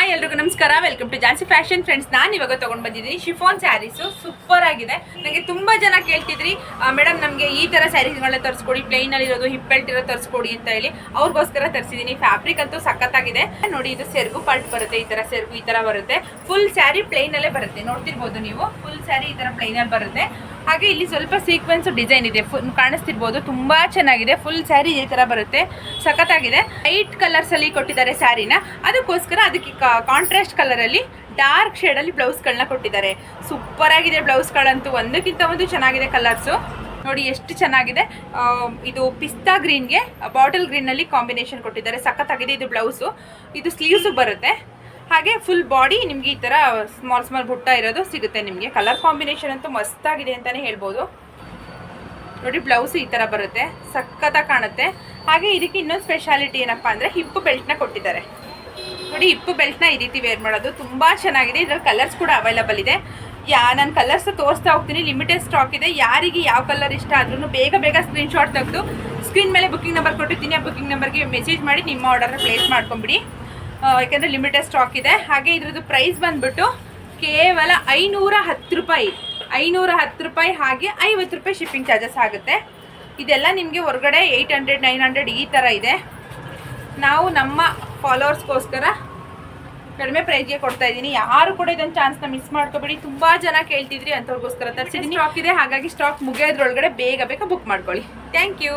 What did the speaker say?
Hi ಎಲ್ರಿಗೂ ನಮಸ್ಕಾರ, welcome to Jancy fashion friends. ನಾನು ಇವಾಗ ತೊಗೊಂಡು ಬಂದಿದ್ದೀನಿ ಶಿಫಾನ್ ಸ್ಯಾರೀಸು. ಸೂಪರ್ ಆಗಿದೆ. ನನಗೆ ತುಂಬ ಜನ ಕೇಳ್ತಿದ್ರಿ, ಮೇಡಮ್ ನಮಗೆ ಈ ಥರ ಸ್ಯಾರೀಸ್ಗಳನ್ನ ತರಿಸ್ಕೊಡಿ, ಪ್ಲೈನಲ್ಲಿರೋದು ಹಿಪ್ ಬೆಲ್ಟ್ ಇರೋ ತರಿಸ್ಕೊಡಿ ಅಂತ ಹೇಳಿ. ಅವ್ರಿಗೋಸ್ಕರ ತರಿಸಿದ್ದೀನಿ. ಫ್ಯಾಬ್ರಿಕ್ ಅಂತೂ ಸಖತ್ತಾಗಿದೆ ನೋಡಿ. ಇದು ಸೆರಗು ಪಾರ್ಟ್ ಬರುತ್ತೆ, ಈ ಥರ ಸೆರಗು ಈ ಥರ ಬರುತ್ತೆ. ಫುಲ್ ಸ್ಯಾರಿ ಪ್ಲೈನಲ್ಲೇ ಬರುತ್ತೆ, ನೋಡ್ತಿರ್ಬೋದು ನೀವು. ಫುಲ್ ಸ್ಯಾರಿ ಈ ಥರ ಪ್ಲೈನಲ್ಲಿ ಬರುತ್ತೆ. ಹಾಗೆ ಇಲ್ಲಿ ಸ್ವಲ್ಪ ಸೀಕ್ವೆನ್ಸ್ ಡಿಸೈನ್ ಇದೆ, ಕಾಣಿಸ್ತಿರ್ಬೋದು. ತುಂಬ ಚೆನ್ನಾಗಿದೆ. ಫುಲ್ ಸ್ಯಾರಿ ಈ ಥರ ಬರುತ್ತೆ, ಸಖತ್ತಾಗಿದೆ. ಲೈಟ್ ಕಲರ್ಸಲ್ಲಿ ಕೊಟ್ಟಿದ್ದಾರೆ ಸ್ಯಾರಿನ. ಅದಕ್ಕೋಸ್ಕರ ಅದಕ್ಕೆ ಕಾಂಟ್ರಾಸ್ಟ್ ಕಲರಲ್ಲಿ ಡಾರ್ಕ್ ಶೇಡಲ್ಲಿ ಬ್ಲೌಸ್ಗಳನ್ನ ಕೊಟ್ಟಿದ್ದಾರೆ. ಸೂಪರ್ ಆಗಿದೆ ಬ್ಲೌಸ್ಗಳಂತೂ, ಒಂದಕ್ಕಿಂತ ಒಂದು ಚೆನ್ನಾಗಿದೆ ಕಲರ್ಸು. ನೋಡಿ ಎಷ್ಟು ಚೆನ್ನಾಗಿದೆ. ಇದು ಪಿಸ್ತಾ ಗ್ರೀನ್ಗೆ ಬಾಟಲ್ ಗ್ರೀನಲ್ಲಿ ಕಾಂಬಿನೇಷನ್ ಕೊಟ್ಟಿದ್ದಾರೆ, ಸಖತ್ತಾಗಿದೆ. ಇದು ಬ್ಲೌಸು, ಇದು ಸ್ಲೀವ್ಸು ಬರುತ್ತೆ. ಹಾಗೆ ಫುಲ್ ಬಾಡಿ ನಿಮಗೆ ಈ ಥರ ಸ್ಮಾಲ್ ಸ್ಮಾಲ್ ಬುಟ್ಟ ಇರೋದು ಸಿಗುತ್ತೆ ನಿಮಗೆ. ಕಲರ್ ಕಾಂಬಿನೇಷನ್ ಅಂತೂ ಮಸ್ತಾಗಿದೆ ಅಂತಲೇ ಹೇಳ್ಬೋದು. ನೋಡಿ ಬ್ಲೌಸು ಈ ಥರ ಬರುತ್ತೆ, ಸಖತ್ತಾಗಿ ಕಾಣುತ್ತೆ. ಹಾಗೆ ಇದಕ್ಕೆ ಇನ್ನೊಂದು ಸ್ಪೆಷಾಲಿಟಿ ಏನಪ್ಪ ಅಂದರೆ ಹಿಪ್ ಬೆಲ್ಟ್ನ ಕೊಟ್ಟಿದ್ದಾರೆ. ನೋಡಿ ಹಿಪ್ ಬೆಲ್ಟ್ನ ಈ ರೀತಿ ವೇರ್ ಮಾಡೋದು ತುಂಬ ಚೆನ್ನಾಗಿದೆ. ಇದರಲ್ಲಿ ಕಲರ್ಸ್ ಕೂಡ ಅವೈಲಬಲ್ ಇದೆ. ನಾನು ಕಲರ್ಸ್ ತೋರಿಸ್ತಾ ಹೋಗ್ತೀನಿ, ಲಿಮಿಟೆಡ್ ಸ್ಟಾಕ್ ಇದೆ. ಯಾರಿಗೆ ಯಾವ ಕಲರ್ ಇಷ್ಟ ಆದ್ರೂ ಬೇಗ ಬೇಗ ಸ್ಕ್ರೀನ್ಶಾಟ್ ತೆಗೆದು ಸ್ಕ್ರೀನ್ ಮೇಲೆ ಬುಕಿಂಗ್ ನಂಬರ್ ಕೊಟ್ಟಿರ್ತೀನಿ. ಆ ಬುಕಿಂಗ್ ನಂಬರ್ಗೆ ಮೆಸೇಜ್ ಮಾಡಿ ನಿಮ್ಮ ಆರ್ಡರ್ನ ಪ್ಲೇಸ್ ಮಾಡ್ಕೊಂಬಿಡಿ, ಯಾಕೆಂದರೆ ಲಿಮಿಟೆಡ್ ಸ್ಟಾಕ್ ಇದೆ. ಹಾಗೆ ಇದ್ರದ್ದು ಪ್ರೈಸ್ ಬಂದುಬಿಟ್ಟು ಕೇವಲ 510 ರೂಪಾಯಿ, 510 ರೂಪಾಯಿ. ಹಾಗೆ 50 ರೂಪಾಯಿ ಶಿಪ್ಪಿಂಗ್ ಚಾರ್ಜಸ್ ಆಗುತ್ತೆ. ಇದೆಲ್ಲ ನಿಮಗೆ ಹೊರಗಡೆ 800 900 ಈ ಥರ ಇದೆ. ನಾವು ನಮ್ಮ ಫಾಲೋವರ್ಸ್ಗೋಸ್ಕರ ಕಡಿಮೆ ಪ್ರೈಸ್ಗೆ ಕೊಡ್ತಾ ಇದ್ದೀನಿ. ಯಾರು ಕೂಡ ಇದೊಂದು ಚಾನ್ಸ್ನ ಮಿಸ್ ಮಾಡ್ಕೋಬೇಡಿ. ತುಂಬ ಜನ ಕೇಳ್ತಿದ್ರಿ, ಅಂಥವ್ರಿಗೋಸ್ಕರ ತರಿಸಿದ್ದೀನಿ. ಸ್ಟಾಕ್ ಇದೆ, ಹಾಗಾಗಿ ಸ್ಟಾಕ್ ಮುಗಿಯೋದ್ರೊಳಗಡೆ ಬೇಗ ಬೇಗ ಬುಕ್ ಮಾಡ್ಕೊಳ್ಳಿ. Thank you.